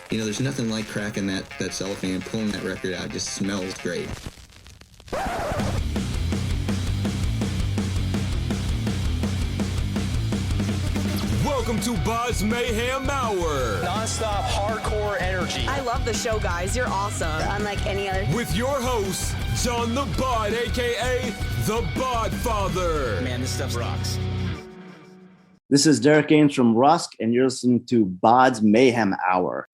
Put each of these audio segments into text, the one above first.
You know, there's nothing like cracking that cellophane and pulling that record out. It just smells great. Welcome to BODS Mayhem Hour. Non-stop hardcore energy. I love the show, guys. You're awesome. Unlike any other. With your host, John the Bod, a.k.a. the Bod Father. Man, this stuff rocks. This is Derek Gaines from Rusk, and you're listening to BODS Mayhem Hour.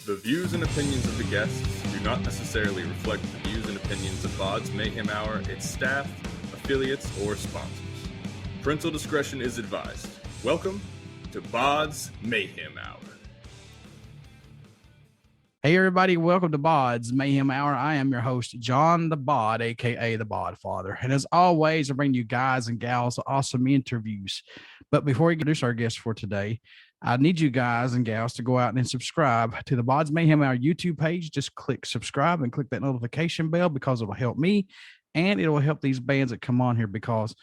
The views and opinions of the guests do not necessarily reflect the views and opinions of BODS Mayhem Hour, its staff, affiliates, or sponsors. Parental discretion is advised. Welcome to BODS Mayhem Hour. Hey everybody, welcome to BODS Mayhem Hour. I am your host, John the Bod, aka the Bod Father. And as always, I bring you guys and gals awesome interviews. But before we introduce our guest for today, I need you guys and gals to go out and subscribe to the BODS Mayhem Hour YouTube page. Just click subscribe and click that notification bell because it will help me and it will help these bands that come on here because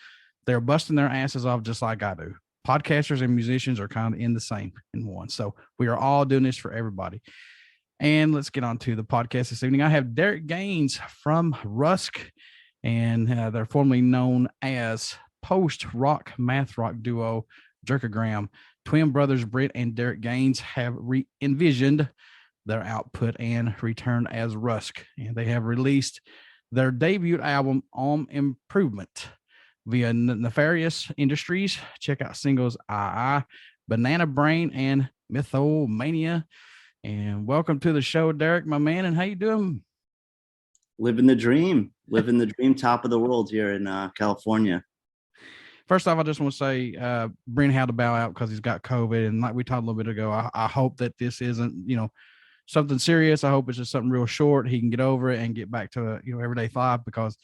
they're busting their asses off just like I do. Podcasters and musicians are kind of in the same in one. So we are all doing this for everybody. And let's get on to the podcast this evening. I have Derek Gaines from Rusk, and they're formerly known as post-rock math rock duo Jerkagram. Twin brothers Brent and Derek Gaines have re-envisioned their output and returned as Rusk. And they have released their debut album, On Improvement, via Nefarious Industries. Check out singles I, Banana Brain, and Mythomania. And welcome to the show, Derek, my man. And how you doing? Living the dream, top of the world here in California. First off, I just want to say Brent had to bow out because he's got COVID. And like we talked a little bit ago, I hope that this isn't, something serious. I hope it's just something real short. He can get over it and get back to, everyday life because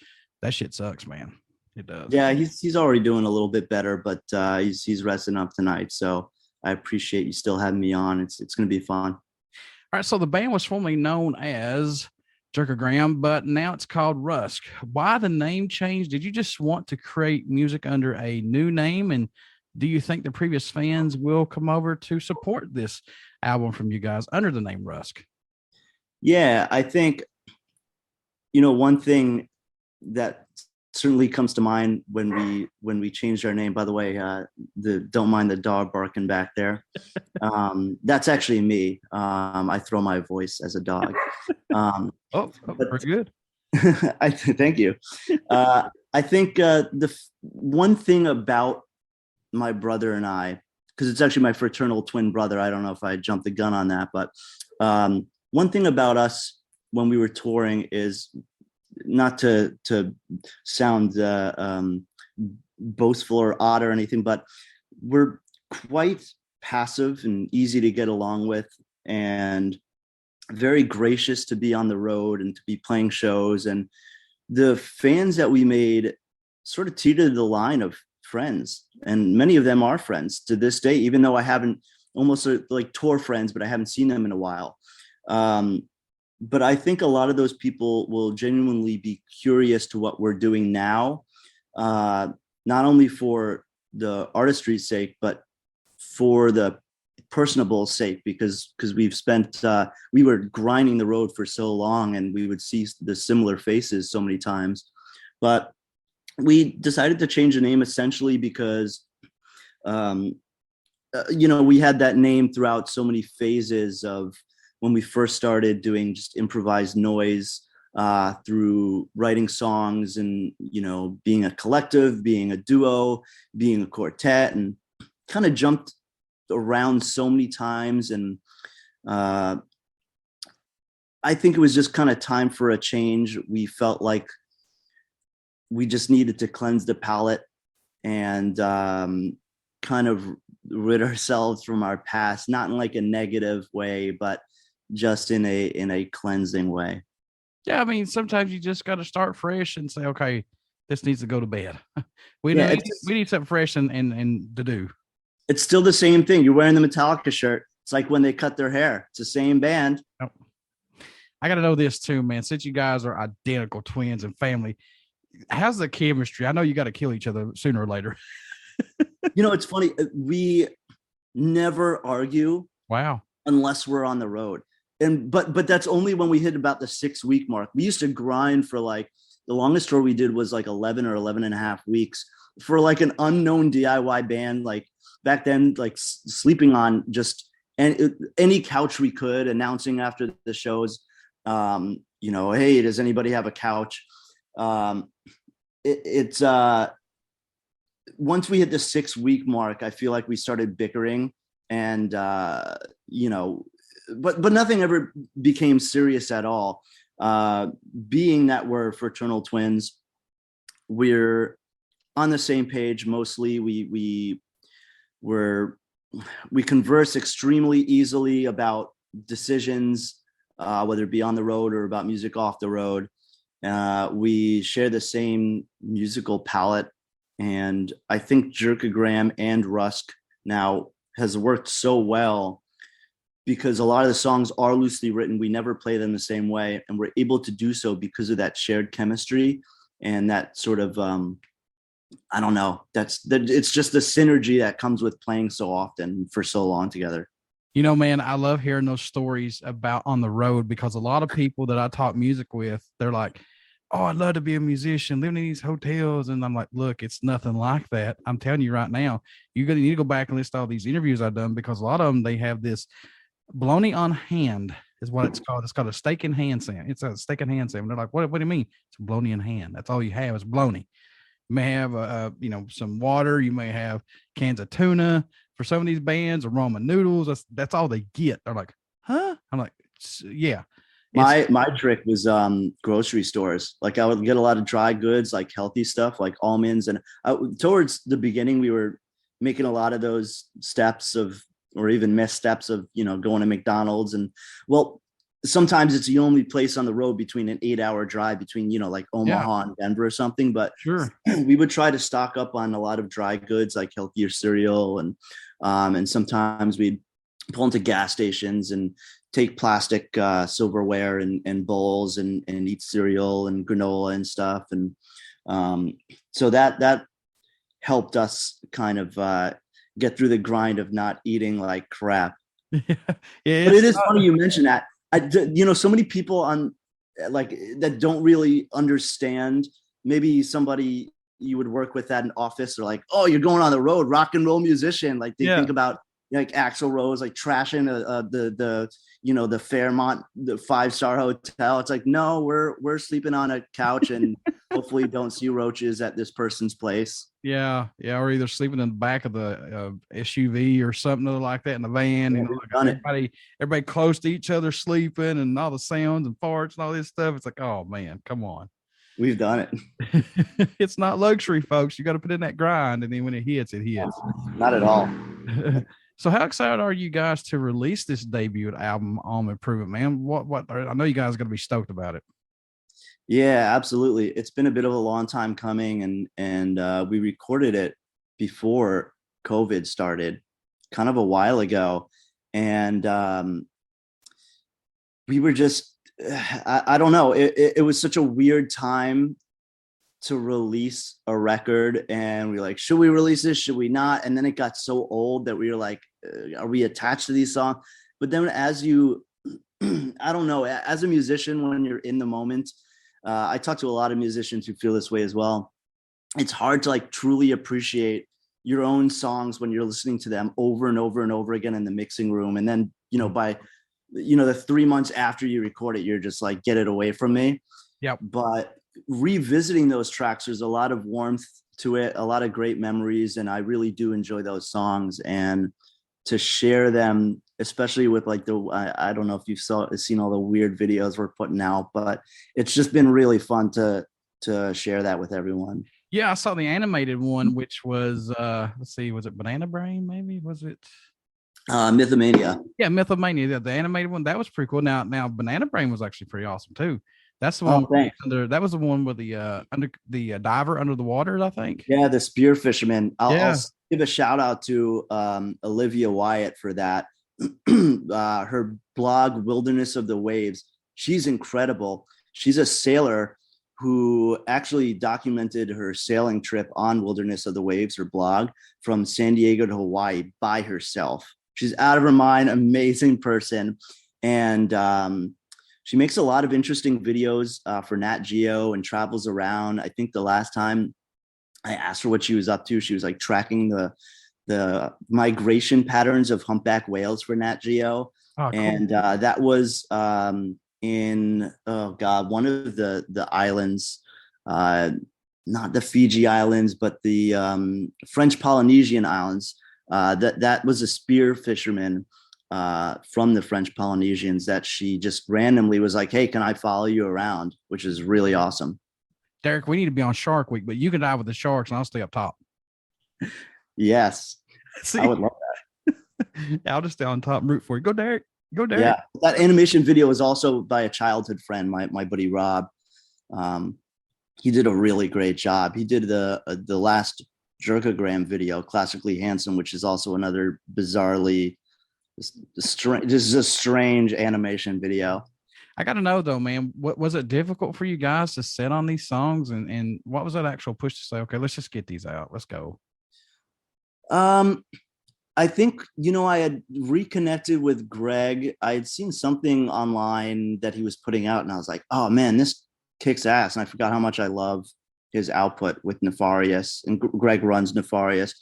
that shit sucks, man. It does. Yeah, he's already doing a little bit better, but he's resting up tonight. So I appreciate you still having me on. It's going to be fun. All right, so the band was formerly known as Jerkagram, but now it's called Rusk. Why the name change? Did you just want to create music under a new name? And do you think the previous fans will come over to support this album from you guys under the name Rusk? Yeah, I think, one thing that certainly comes to mind when we changed our name. By the way, don't mind the dog barking back there. That's actually me. I throw my voice as a dog. Pretty good. Thank you. I think the one thing about my brother and I, because it's actually my fraternal twin brother. I don't know if I jumped the gun on that, but one thing about us when we were touring is, not to sound boastful or odd or anything, but we're quite passive and easy to get along with and very gracious to be on the road and to be playing shows. And the fans that we made sort of teetered the line of friends, and many of them are friends to this day, even though I haven't almost like tour friends, but I haven't seen them in a while. But I think a lot of those people will genuinely be curious to what we're doing now, not only for the artistry's sake, but for the personable sake, because we've spent, we were grinding the road for so long and we would see the similar faces so many times. But we decided to change the name essentially because, we had that name throughout so many phases of when we first started doing just improvised noise through writing songs and, being a collective, being a duo, being a quartet, and kind of jumped around so many times. And I think it was just kind of time for a change. We felt like we just needed to cleanse the palate and kind of rid ourselves from our past, not in like a negative way, but just in a cleansing way. Yeah, I mean, sometimes you just got to start fresh and say, okay, this needs to go to bed. We need something fresh and to do. It's still the same thing. You're wearing the Metallica shirt. It's like when they cut their hair. It's the same band. Oh. I got to know this too, man. Since you guys are identical twins and family, how's the chemistry? I know you got to kill each other sooner or later. It's funny. We never argue. Wow. unless we're on the road. And but that's only when we hit about the 6-week mark. We used to grind for like, the longest tour we did was like 11 or 11 and a half weeks for like an unknown DIY band. Like back then, like sleeping on just any couch we could, announcing after the shows, hey, does anybody have a couch? It's once we hit the 6-week mark, I feel like we started bickering, and but nothing ever became serious at all. Being that we're fraternal twins, we're on the same page mostly. We converse extremely easily about decisions, whether it be on the road or about music off the road. We share the same musical palette, and I think Jerkagram and Rusk now has worked so well because a lot of the songs are loosely written. We never play them the same way, and we're able to do so because of that shared chemistry and that sort of I don't know. It's just the synergy that comes with playing so often for so long together. Man, I love hearing those stories about on the road, because a lot of people that I talk music with, they're like, oh, I'd love to be a musician living in these hotels. And I'm like, look, it's nothing like that. I'm telling you right now, you're going to need to go back and list all these interviews I've done, because a lot of them, they have this bologna on hand is what it's called. It's called a steak in hand sandwich. It's a steak in hand sandwich. They're like, what do you mean? It's bologna in hand. That's all you have is bologna. You may have, some water. You may have cans of tuna for some of these bands, or ramen noodles. That's all they get. They're like, huh? I'm like, yeah. My trick was grocery stores. Like I would get a lot of dry goods, like healthy stuff, like almonds. And towards the beginning, we were making a lot of those steps or even missteps of, going to McDonald's. And well, sometimes it's the only place on the road between an 8-hour drive between, like Omaha and Denver or something. But sure, we would try to stock up on a lot of dry goods, like healthier cereal. And sometimes we'd pull into gas stations and take plastic silverware and bowls and eat cereal and granola and stuff. And so that helped us kind of get through the grind of not eating like crap. Yeah, but it is funny you mentioned that. So many people on like that don't really understand. Maybe somebody you would work with at an office are like, oh, you're going on the road, rock and roll musician. Like they think about like Axl Rose, like trashing the Fairmont, the 5-star hotel. It's like, no, we're sleeping on a couch and hopefully don't see roaches at this person's place. Yeah. Or either sleeping in the back of the SUV or something like that in the van. Everybody close to each other sleeping, and all the sounds and farts and all this stuff. It's like, oh man, come on. We've done it. It's not luxury, folks. You got to put in that grind, and then when it hits, it hits. Not at all. So how excited are you guys to release this debut album, Home Improvement, man? What I know you guys are going to be stoked about it. Yeah, absolutely. It's been a bit of a long time coming, and we recorded it before COVID started, kind of a while ago. And we were just, I don't know, it was such a weird time to release a record, and we were like, should we release this? Should we not? And then it got so old that we were like, are we attached to these songs? But then as you, I don't know, as a musician, when you're in the moment, I talk to a lot of musicians who feel this way as well. It's hard to like truly appreciate your own songs when you're listening to them over and over and over again in the mixing room. And then, by, the 3 months after you record it, you're just like, get it away from me. Yep. But revisiting those tracks, there's a lot of warmth to it, a lot of great memories. And I really do enjoy those songs, and to share them, especially with like I don't know if you've seen all the weird videos we're putting out, but it's just been really fun to share that with everyone. Yeah, I saw the animated one, which was let's see, was it Banana Brain? Maybe was it Mythomania? Yeah, Mythomania. The animated one, that was pretty cool. Now Banana Brain was actually pretty awesome too. That's the one. That was the one with the diver under the water, I think. Yeah, the spear fisherman. I'll give a shout out to Olivia Wyatt for that. Her blog, Wilderness of the Waves. She's incredible. She's a sailor who actually documented her sailing trip on Wilderness of the Waves, her blog, from San Diego to Hawaii by herself. She's out of her mind, amazing person. And she makes a lot of interesting videos for Nat Geo and travels around. I think the last time I asked her what she was up to, she was like tracking the migration patterns of humpback whales for Nat Geo. Oh, cool. And that was in, oh God, one of the islands, not the Fiji Islands, but the French Polynesian Islands. That was a spear fisherman from the French Polynesians that she just randomly was like, hey, can I follow you around? Which is really awesome. Derek, we need to be on Shark Week, but you can dive with the sharks and I'll stay up top. Yes. See? I would love that. I'll just stay on top and root for you. Go, Derek. Go, Derek. Yeah. That animation video was also by a childhood friend, my buddy Rob. He did a really great job. He did the last Jerkagram video, Classically Handsome, which is also another bizarrely strange animation video. I got to know though, man, what was it difficult for you guys to set on these songs, and what was that actual push to say, okay, let's just get these out. Let's go. I think, I had reconnected with Greg. I had seen something online that he was putting out and I was like, oh man, this kicks ass. And I forgot how much I love his output with Nefarious, and Greg runs Nefarious.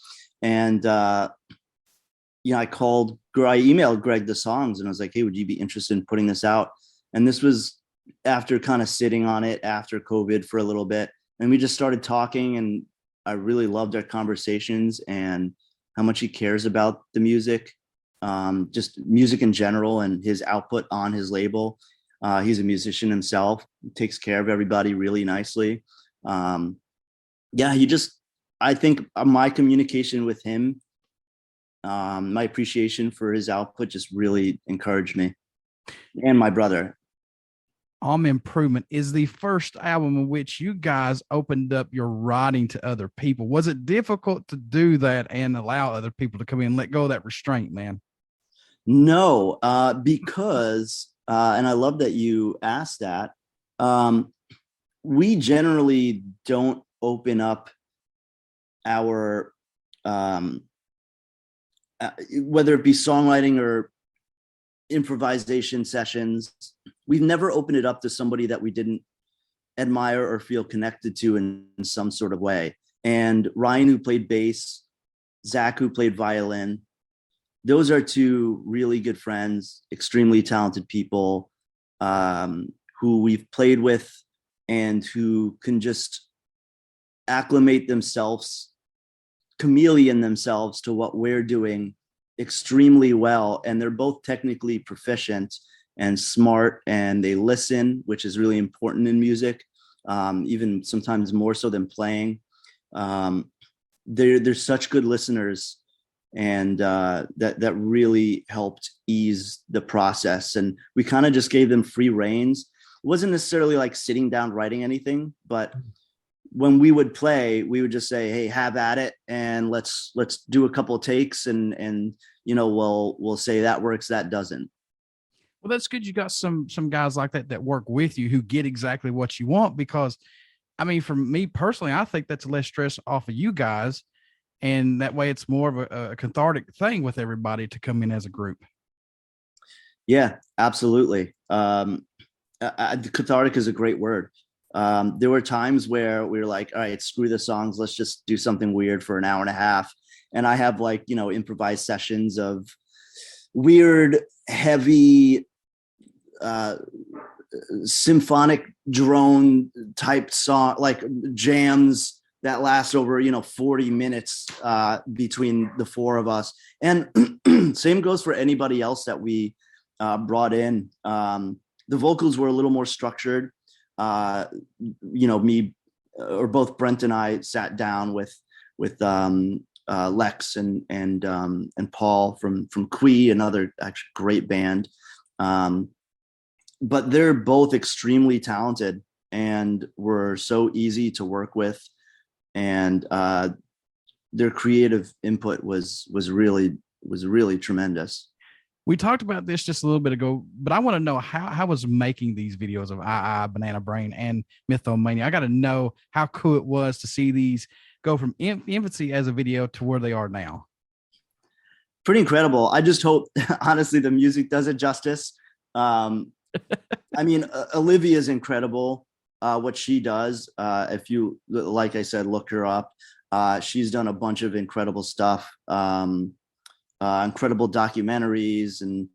And, I emailed Greg the songs and I was like, hey, would you be interested in putting this out? And this was after kind of sitting on it after COVID for a little bit. And we just started talking, and I really loved our conversations and how much he cares about the music, just music in general, and his output on his label. He's a musician himself, takes care of everybody really nicely. I think my communication with him, my appreciation for his output just really encouraged me, and my brother. Improvement is the first album in which you guys opened up your writing to other people. Was it difficult to do that and allow other people to come in and let go of that restraint, man? No, because, and I love that you asked that. We generally don't open up our, whether it be songwriting or improvisation sessions, we've never opened it up to somebody that we didn't admire or feel connected to in some sort of way. And Ryan, who played bass, Zach, who played violin, those are two really good friends, extremely talented people, who we've played with and who can just acclimate themselves, chameleon themselves to what we're doing extremely well. And they're both technically proficient and smart, and they listen, which is really important in music, even sometimes more so than playing. They're such good listeners, and that really helped ease the process. And we kind of just gave them free reins. It wasn't necessarily like sitting down writing anything, but when we would play, we would just say, hey, have at it, and let's do a couple of takes, and we'll say that works, that doesn't. Well, that's good. You got some guys like that work with you who get exactly what you want, because I mean, for me personally, I think that's less stress off of you guys, and that way it's more of a cathartic thing with everybody to come in as a group. Yeah, absolutely. Cathartic is a great word. There were times where we were like, all right, screw the songs, let's just do something weird for an hour and a half. And I have improvised sessions of weird, heavy, symphonic drone type song, like jams that last over 40 minutes between the four of us. And same goes for anybody else that we brought in. The vocals were a little more structured. Me or both Brent and I sat down with Lex and Paul from Quee, another actually great band. But they're both extremely talented and were so easy to work with, and their creative input was really tremendous. We talked about this just a little bit ago, but I want to know how was making these videos of Banana Brain and Mythomania. I got to know how cool it was to see these go from infancy as a video to where they are now. pretty incredible. I just hope, honestly, the music does it justice. I mean, Olivia is incredible. What she does, if you, like I said, look her up. She's done a bunch of incredible stuff, incredible documentaries, and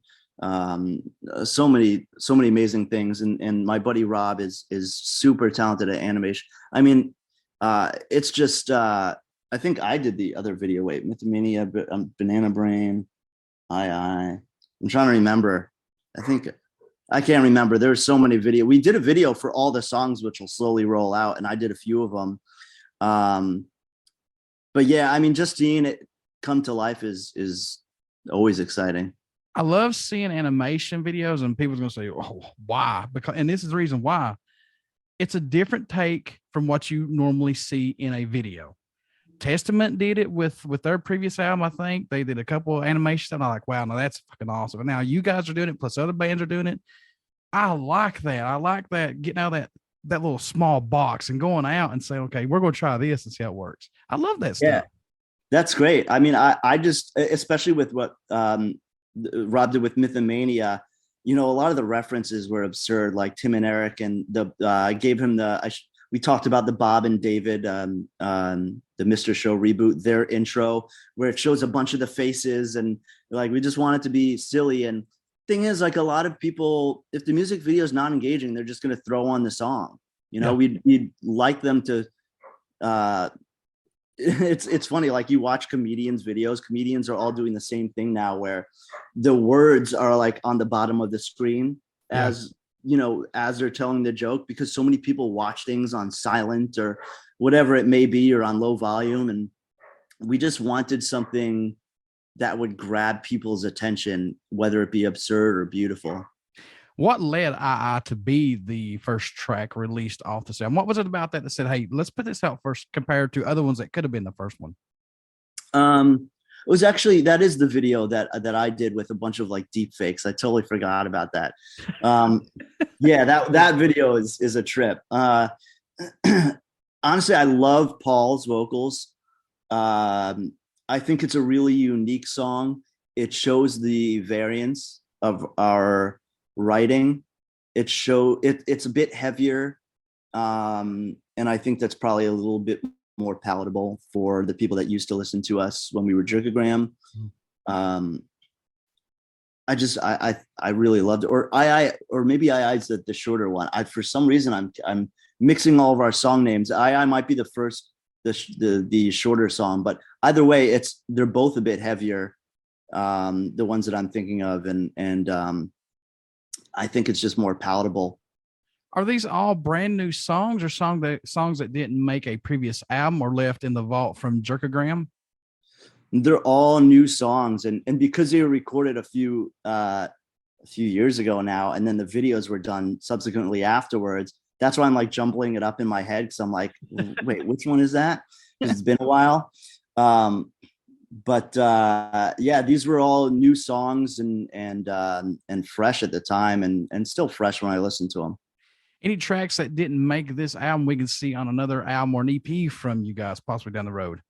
so many amazing things. And my buddy Rob is super talented at animation. I mean, it's just I think I did the other video. Wait, Mythomania, Banana Brain, I'm trying to remember. I can't remember. There's so many videos. We did a video for all the songs, which will slowly roll out, and I did a few of them. But yeah, I mean, just seeing it come to life is always exciting. I love seeing animation videos, and people's going to say, "Oh, why?" And this is the reason why. It's a different take from what you normally see in a video. Testament did it with their previous album. I think they did a couple of animations, and I'm like, wow, now that's fucking awesome. And now you guys are doing it, plus other bands are doing it. I like that. I like that, getting out of that little small box and going out and saying, okay, we're going to try this and see how it works. I love that stuff. Yeah, that's great. I mean, I just, especially with what Rob did with Mythomania, you know, a lot of the references were absurd, like Tim and Eric, and I gave him we talked about the Bob and David, the Mr. Show reboot, their intro, where it shows a bunch of the faces, and like, we just want it to be silly. And thing is, like, a lot of people, if the music video is not engaging, they're just going to throw on the song. You know, we'd like them to, it's funny, like, you watch comedians videos, comedians are all doing the same thing now, where the words are like on the bottom of the screen as, you know, as they're telling the joke, because so many people watch things on silent or whatever it may be, or on low volume. And we just wanted something that would grab people's attention, whether it be absurd or beautiful. What led II to be the first track released off the album? What was it about that said, hey, let's put this out first compared to other ones that could have been the first one? It was actually, that is the video that I did with a bunch of like deep fakes. I totally forgot about that. Yeah, that video is a trip. Honestly, I love Paul's vocals. I think it's a really unique song. It shows the variance of our writing. It's a bit heavier. And I think that's probably a little bit more palatable for the people that used to listen to us when we were Jerkagram. I really loved it. Or maybe II's the shorter one. For some reason I'm mixing all of our song names. II might be the first, the shorter song, but either way, they're both a bit heavier. The ones that I'm thinking of, and I think it's just more palatable. Are these all brand new songs, or songs that didn't make a previous album or left in the vault from Jerkagram? They're all new songs, and because they were recorded a few years ago now, and then the videos were done subsequently afterwards. That's why I'm like jumbling it up in my head, because I'm like, wait, which one is that? Because it's been a while. But yeah, these were all new songs and fresh at the time, and still fresh when I listen to them. Any tracks that didn't make this album we can see on another album or an EP from you guys, possibly down the road?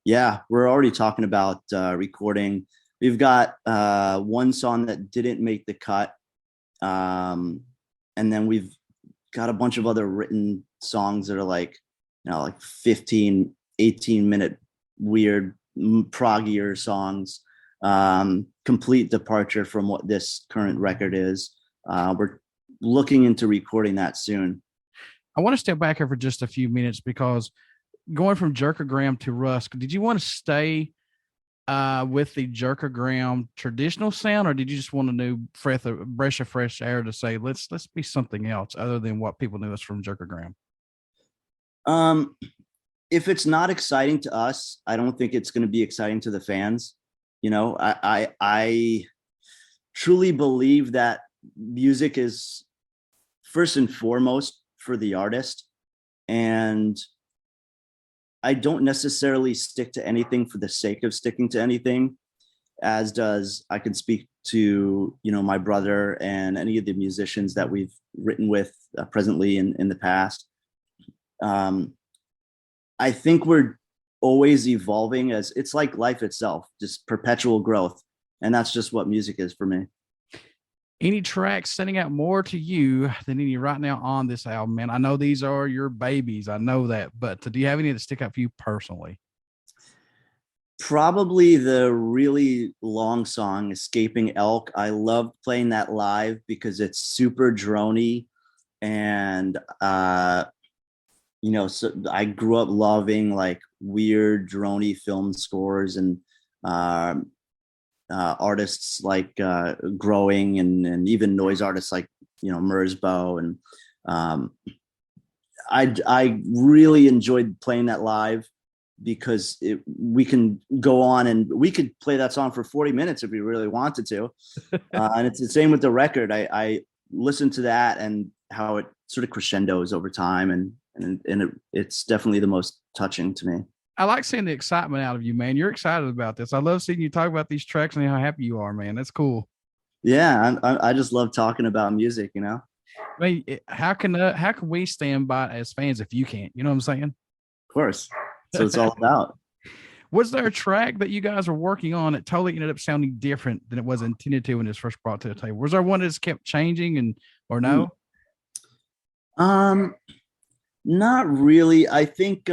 Yeah, we're already talking about recording. We've got one song that didn't make the cut. And then we've got a bunch of other written songs that are like, you know, like 15, 18-minute weird proggier songs. Complete departure from what this current record is. We're looking into recording that soon. I want to step back here for just a few minutes, because going from Jerkagram to Rusk, did you want to stay with the Jerkagram traditional sound, or did you just want a new breath of fresh air to say, let's be something else other than what people knew us from Jerkagram? If it's not exciting to us, I don't think it's going to be exciting to the fans. You know, I truly believe that music is first and foremost for the artist, and I don't necessarily stick to anything for the sake of sticking to anything, as does, I can speak to, you know, my brother and any of the musicians that we've written with presently in the past. I think we're always evolving, as it's like life itself, just perpetual growth. And that's just what music is for me. Any tracks standing out more to you than any right now on this album, man? I know these are your babies. I know that, but do you have any that stick out for you personally? Probably the really long song, Escaping Elk. I loved playing that live because it's super drony. And, so I grew up loving like weird drony film scores and artists like Growing and even noise artists like, Merzbow. And I really enjoyed playing that live because we can go on and we could play that song for 40 minutes if we really wanted to. And it's the same with the record. I listened to that and how it sort of crescendos over time. And it's definitely the most touching to me. I like seeing the excitement out of you, man. You're excited about this. I love seeing you talk about these tracks and how happy you are, man. That's cool. Yeah. I just love talking about music, I mean, how can we stand by it as fans if you can't? You know what I'm saying? Of course. So it's all about. Was there a track that you guys were working on that totally ended up sounding different than it was intended to when it was first brought to the table? Was there one that just kept changing or no? Not really. I think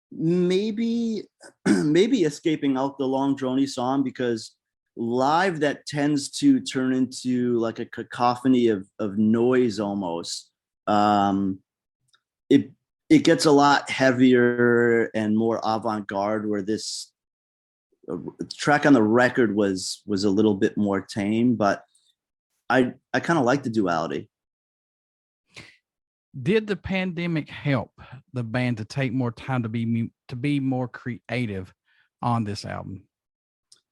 maybe Escaping Elk, the long drony song, because live that tends to turn into like a cacophony of noise almost. It gets a lot heavier and more avant-garde, where this track on the record was a little bit more tame, but I kind of like the duality. Did the pandemic help the band to take more time to be more creative on this album?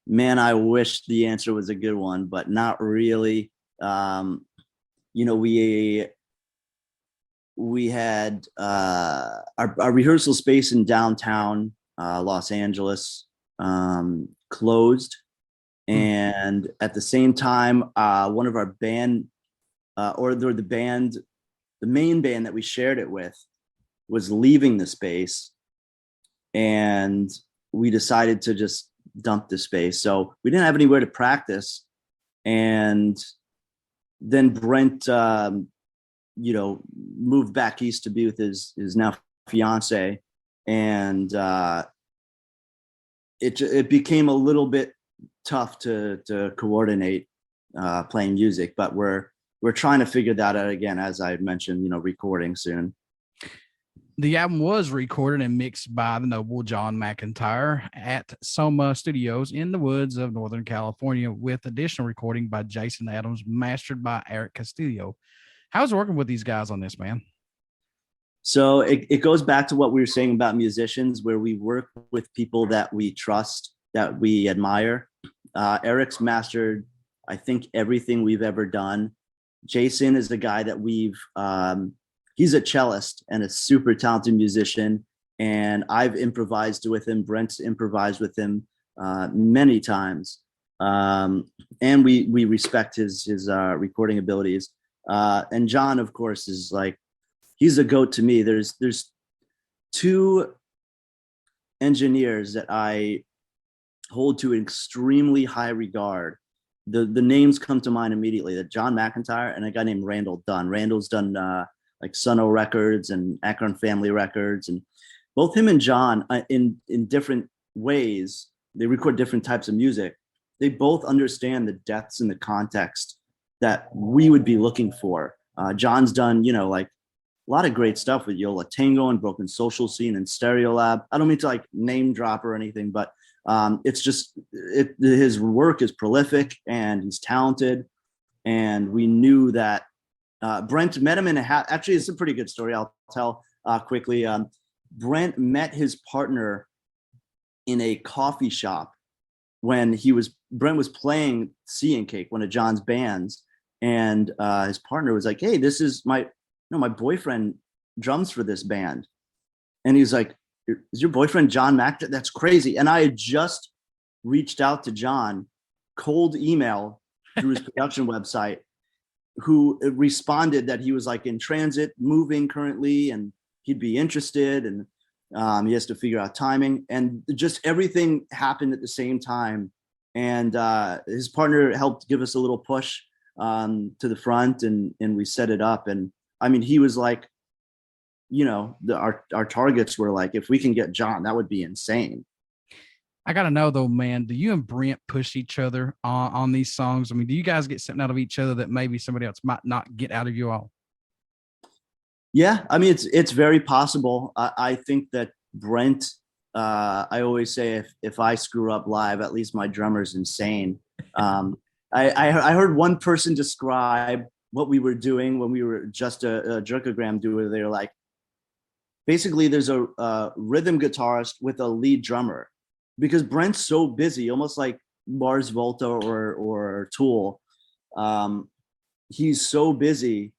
Man, I wish the answer was a good one, but not really. We had our rehearsal space in downtown Los Angeles closed. And at the same time, one of our band the main band that we shared it with was leaving the space, and we decided to just dump the space. So we didn't have anywhere to practice. And then Brent, moved back east to be with his now fiance. And it became a little bit tough to coordinate playing music, but we're trying to figure that out again, as I mentioned, recording soon. The album was recorded and mixed by the noble John McIntyre at Soma Studios in the woods of Northern California, with additional recording by Jason Adams, mastered by Eric Castillo. How's it working with these guys on this, man? So it goes back to what we were saying about musicians, where we work with people that we trust, that we admire. Eric's mastered, I think, everything we've ever done. Jason is the guy that he's a cellist and a super talented musician. And I've improvised with him. Brent's improvised with him many times. And we respect his recording abilities. And John, of course, is like, he's a goat to me. There's two engineers that I hold to extremely high regard. The names come to mind immediately: that John McIntyre and a guy named Randall Dunn. Randall's done like Sono Records and Akron Family Records, and both him and John, in different ways, they record different types of music. They both understand the depths and the context that we would be looking for. John's done, like a lot of great stuff with Yola Tango and Broken Social Scene and Stereolab. I don't mean to like name drop or anything, but it's just his work is prolific and he's talented. And we knew that Brent met him actually, it's a pretty good story. I'll tell quickly. Brent met his partner in a coffee shop when Brent was playing Sea and Cake, one of John's bands. And his partner was like, "Hey, this is my boyfriend drums for this band." And he's like, "Is your boyfriend John Mac? That's crazy." And I had just reached out to John, cold email through his production website, who responded that he was like in transit, moving currently, and he'd be interested. And He has to figure out timing, and just everything happened at the same time. And his partner helped give us a little push to the front, and we set it up. And I mean, he was like, our targets were like, if we can get John, that would be insane. I gotta know though, man, do you and Brent push each other on these songs? I mean, do you guys get something out of each other that maybe somebody else might not get out of you all? Yeah, I mean, it's very possible. I think that Brent, I always say if I screw up live, at least my drummer's insane. I heard one person describe what we were doing when we were just a Jerkagram duo. They were like, basically there's a rhythm guitarist with a lead drummer, because Brent's so busy, almost like Mars Volta or Tool. He's so busy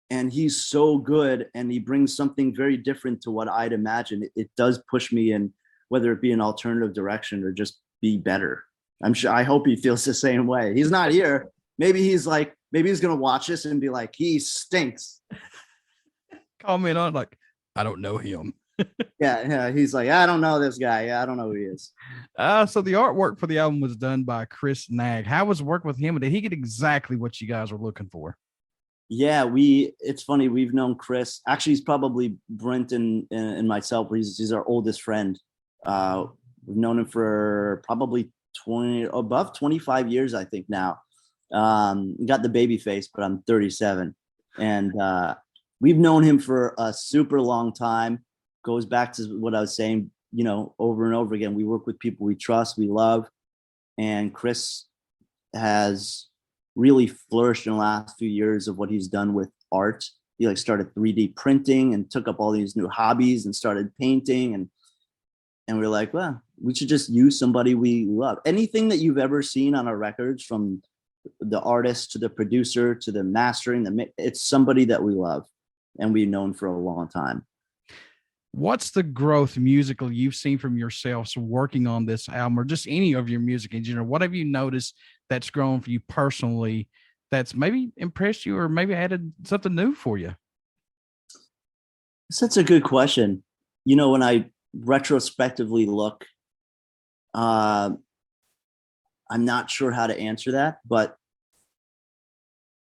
and he's so good, and he brings something very different to what I'd imagine. It does push me in, whether it be an alternative direction or just be better. I hope he feels the same way. He's not here. Maybe he's going to watch this and be like, he stinks. Comment on like, I don't know him. Yeah. He's like, I don't know this guy. Yeah, I don't know who he is. So the artwork for the album was done by Chris Nag. How was work with him? Did he get exactly what you guys were looking for? Yeah, it's funny. We've known Chris. Actually, he's probably Brent and myself. He's our oldest friend. We've known him for probably above 25 years, I think now. Got the baby face, but I'm 37. And we've known him for a super long time. Goes back to what I was saying, over and over again. We work with people we trust, we love. And Chris has really flourished in the last few years of what he's done with art. He started 3D printing and took up all these new hobbies and started painting. And we're like, well, we should just use somebody we love. Anything that you've ever seen on our records, from the artist to the producer to the mastering, it's somebody that we love and we've known for a long time. What's the growth musical you've seen from yourselves working on this album, or just any of your music in general? What have you noticed that's grown for you personally, that's maybe impressed you or maybe added something new for you? That's a good question. When I retrospectively look, I'm not sure how to answer that, but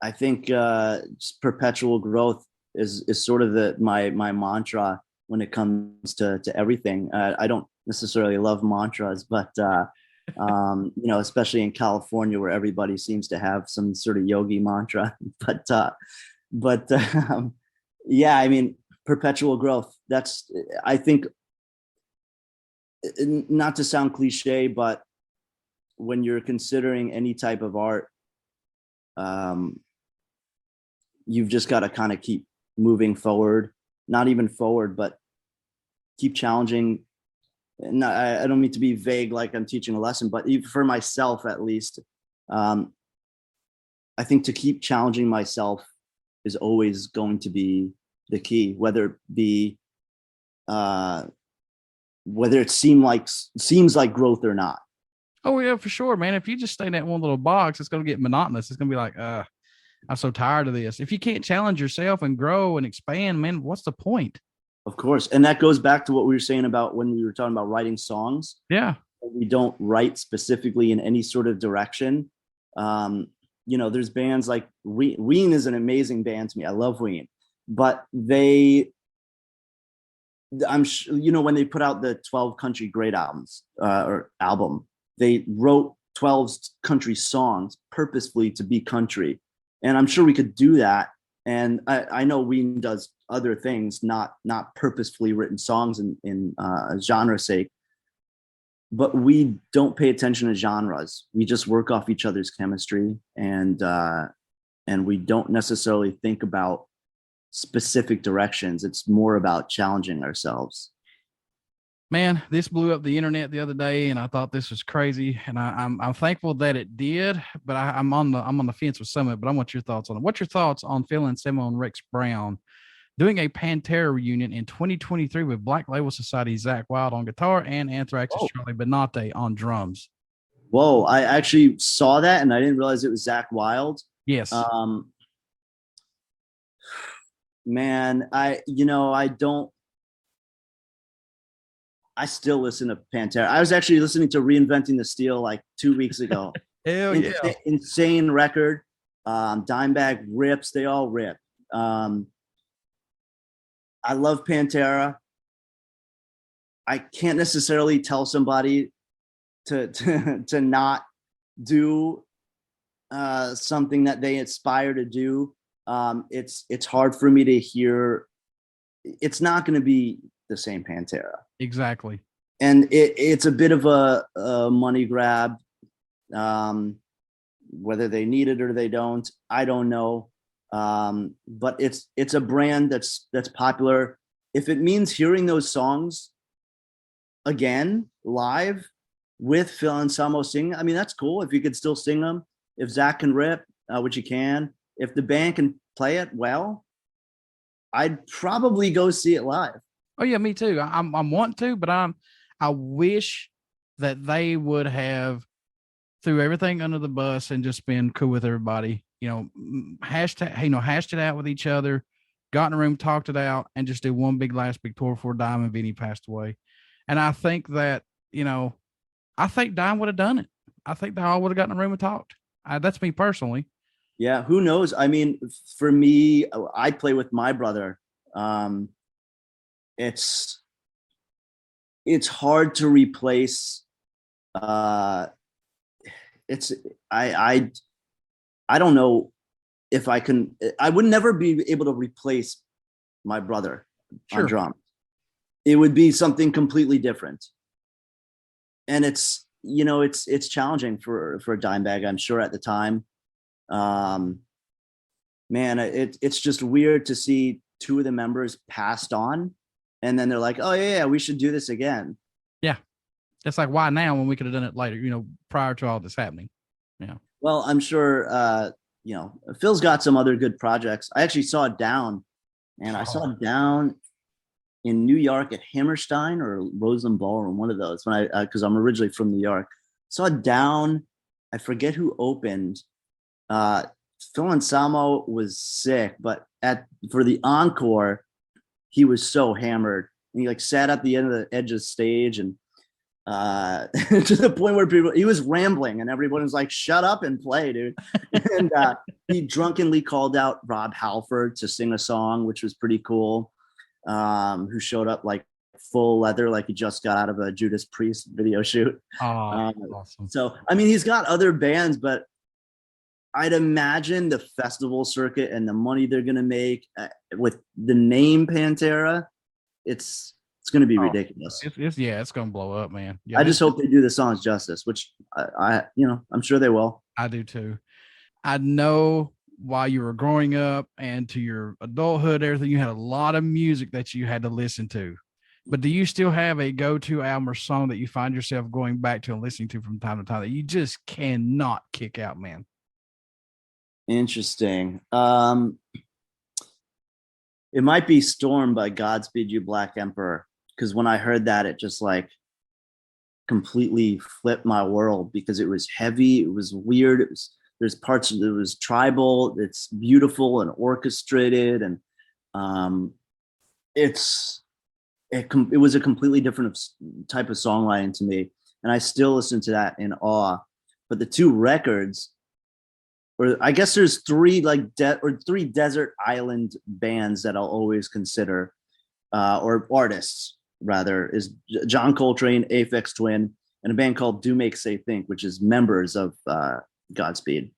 I think just perpetual growth is sort of my mantra when it comes to everything. I don't necessarily love mantras, but especially in California where everybody seems to have some sort of yogi mantra. But yeah, I mean, perpetual growth. That's, I think, not to sound cliche, but when you're considering any type of art, you've just got to kind of keep moving forward. Not even forward, but keep challenging. And I don't mean to be vague like I'm teaching a lesson, but for myself at least, I think to keep challenging myself is always going to be the key, whether it seems like growth or not. Oh yeah, for sure, man. If you just stay in that one little box, it's going to get monotonous. It's going to be like, I'm so tired of this. If you can't challenge yourself and grow and expand, man, what's the point? Of course. And that goes back to what we were saying about when we were talking about writing songs. Yeah. We don't write specifically in any sort of direction. There's bands like Ween is an amazing band to me. I love Ween, but I'm sure, when they put out the 12 country great albums or album, they wrote 12 country songs purposefully to be country. And I'm sure we could do that. And I know Ween does other things, not purposefully written songs in genre sake, but we don't pay attention to genres. We just work off each other's chemistry, and we don't necessarily think about specific directions. It's more about challenging ourselves. Man, this blew up the internet the other day, and I thought this was crazy, and I'm thankful that it did. But I'm on the fence with some of it. But I want your thoughts on it. What's your thoughts on Phil Anselmo and Rex Brown doing a Pantera reunion in 2023 with Black Label Society Zach Wild on guitar and Anthrax's Charlie Benante on drums? Whoa! I actually saw that, and I didn't realize it was Zach Wild. Yes. Man, I don't. I still listen to Pantera. I was actually listening to Reinventing the Steel like 2 weeks ago. Hell yeah. Insane record. Dimebag rips. They all rip. I love Pantera. I can't necessarily tell somebody to not do something that they aspire to do. It's hard for me to hear. It's not going to be the same Pantera. Exactly. And it's a bit of a money grab. Whether they need it or they don't, I don't know. But it's a brand that's popular. If it means hearing those songs again live with Phil Anselmo singing, I mean, that's cool. If you could still sing them, if Zach can rip, which he can, if the band can play it well, I'd probably go see it live. Oh yeah, me too. I'm want to, but I wish that they would have threw everything under the bus and just been cool with everybody. Hashed it out with each other, got in a room, talked it out, and just did one big last big tour before Dime and Vinny passed away. And I think that, I think Dime would have done it. I think they all would have gotten in a room and talked. That's me personally. Yeah, who knows? I mean, for me, I play with my brother. It's hard to replace. I don't know if I can. I would never be able to replace my brother on drums. It would be something completely different. And it's challenging for a Dimebag, I'm sure, at the time. Man, it's just weird to see two of the members passed on, and then they're like, oh yeah, we should do this again. Yeah. It's like, why now when we could have done it later, prior to all this happening? Yeah. Well, I'm sure, Phil's got some other good projects. I actually saw Down, and I saw Down in New York at Hammerstein or Roseland Ballroom, one of those, because I'm originally from New York. Saw Down. I forget who opened. Phil Anselmo was sick, but for the encore, he was so hammered. And he sat at the edge of the stage, and to the point where he was rambling, and everyone was like, shut up and play, dude. And he drunkenly called out Rob Halford to sing a song, which was pretty cool. Who showed up like full leather, like he just got out of a Judas Priest video shoot. Awesome. So, I mean, he's got other bands, but I'd imagine the festival circuit and the money they're going to make with the name Pantera, it's going to be ridiculous. It's going to blow up, man. Yeah, I just hope they do the songs justice, which I'm sure they will. I do too. I know while you were growing up and to your adulthood, everything, you had a lot of music that you had to listen to. But do you still have a go-to album or song that you find yourself going back to and listening to from time to time that you just cannot kick out, man? Interesting. It might be Storm by Godspeed You Black Emperor, because when I heard that, it just completely flipped my world, because it was heavy, it was weird, there's parts of it was tribal, it's beautiful and orchestrated, and it was a completely different type of songwriting to me, and I still listen to that in awe. But the two records, or I guess there's three three desert island bands that I'll always consider, or artists rather, is John Coltrane, Aphex Twin, and a band called Do Make Say Think, which is members of Godspeed.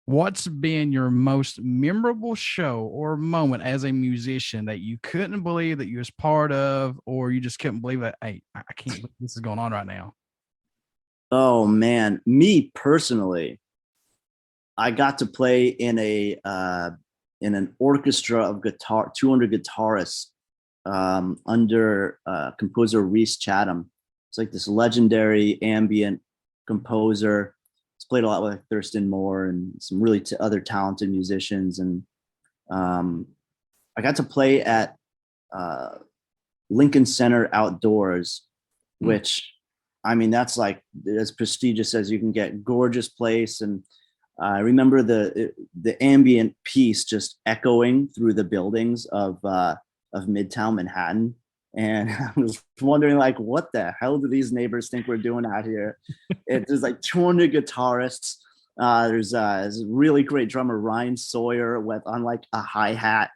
What's been your most memorable show or moment as a musician that you couldn't believe that you was part of, or you just couldn't believe that, hey, I can't believe this is going on right now? Oh man, me personally, I got to play in an orchestra of 200 guitarists under composer Reese Chatham. It's like this legendary ambient composer. He's played a lot with Thurston Moore and some really other talented musicians. And I got to play at Lincoln Center Outdoors, which, I mean, that's like as prestigious as you can get. Gorgeous place. And I remember the ambient piece just echoing through the buildings of Midtown Manhattan. And I was wondering, like, what the hell do these neighbors think we're doing out here? There's like 200 guitarists. There's a really great drummer, Ryan Sawyer, on like a hi-hat.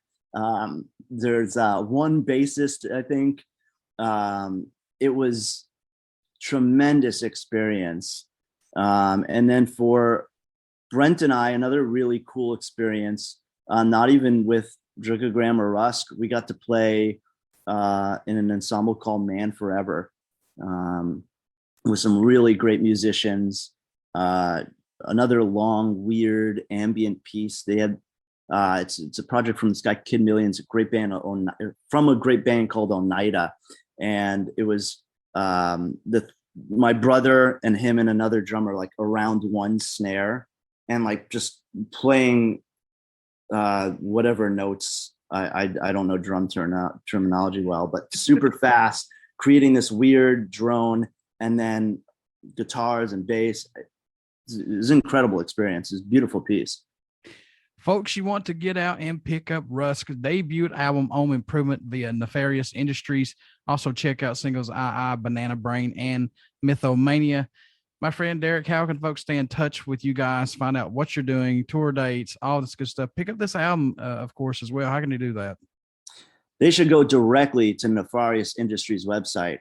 There's one bassist, I think. It was tremendous experience. And then for Brent and I, another really cool experience, not even with Jerkagram or Rusk, we got to play in an ensemble called Man Forever, with some really great musicians. Another long, weird ambient piece. They had it's a project from this guy Kid Millions, a great band from a great band called Oneida, and it was my brother and him and another drummer like around one snare and like just playing whatever notes. I don't know drum terminology well, but super fast, creating this weird drone, and then guitars and bass. It was an incredible experience. It's a beautiful piece. Folks, you want to get out and pick up Rusk's debut album, Home Improvement, via Nefarious Industries. Also check out singles I, Banana Brain, and Mythomania. My friend Derek, how can folks stay in touch with you guys, find out what you're doing, tour dates, all this good stuff? Pick up this album, of course, as well. How can they do that? They should go directly to Nefarious Industries website.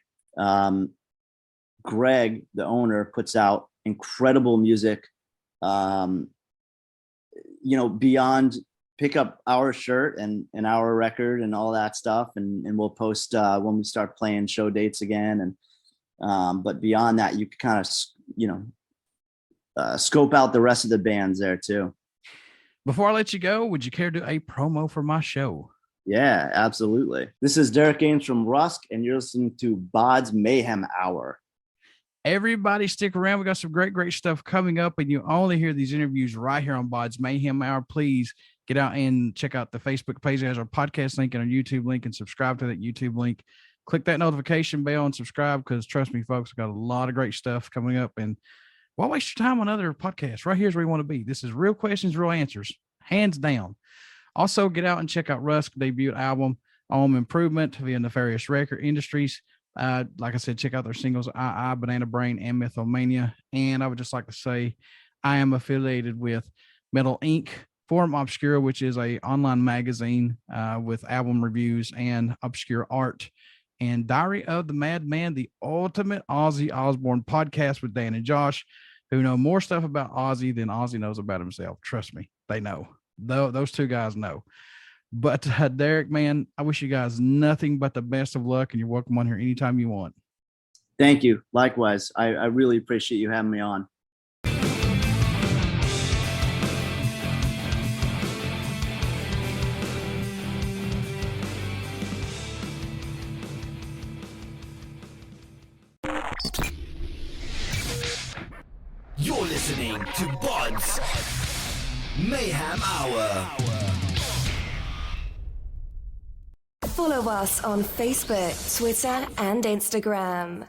Greg, the owner, puts out incredible music. Beyond pick up our shirt and our record and all that stuff, and we'll post when we start playing show dates again. And but beyond that, you can kind of scope out the rest of the bands there too. Before I let you go, would you care to do a promo for my show? Yeah, absolutely. This is Derek Gaines from Rusk, and you're listening to BODS Mayhem Hour. Everybody stick around. We got some great stuff coming up, and you only hear these interviews right here on BODS Mayhem Hour. Please get out and check out the Facebook page. It has our podcast link and our YouTube link, and subscribe to that YouTube link. Click that notification bell and subscribe, because trust me, folks, we've got a lot of great stuff coming up, and why waste your time on other podcasts? Right here's where you want to be. This is real questions, real answers, hands down. Also, get out and check out Rusk's debut album, Home Improvement, via Nefarious Industries. Like I said, check out their singles, I, Banana Brain, and Mythomania. And I would just like to say I am affiliated with Metal Inc., Forum Obscura, which is a online magazine with album reviews and obscure art, and Diary of the Madman, the ultimate Ozzy Osbourne podcast with Dan and Josh, who know more stuff about Ozzy than Ozzy knows about himself. Trust me, they know. Those two guys know. But Derek, man, I wish you guys nothing but the best of luck, and you're welcome on here anytime you want. Thank you. Likewise. I really appreciate you having me on. You're listening to BODS Mayhem Hour. Follow us on Facebook, Twitter, and Instagram.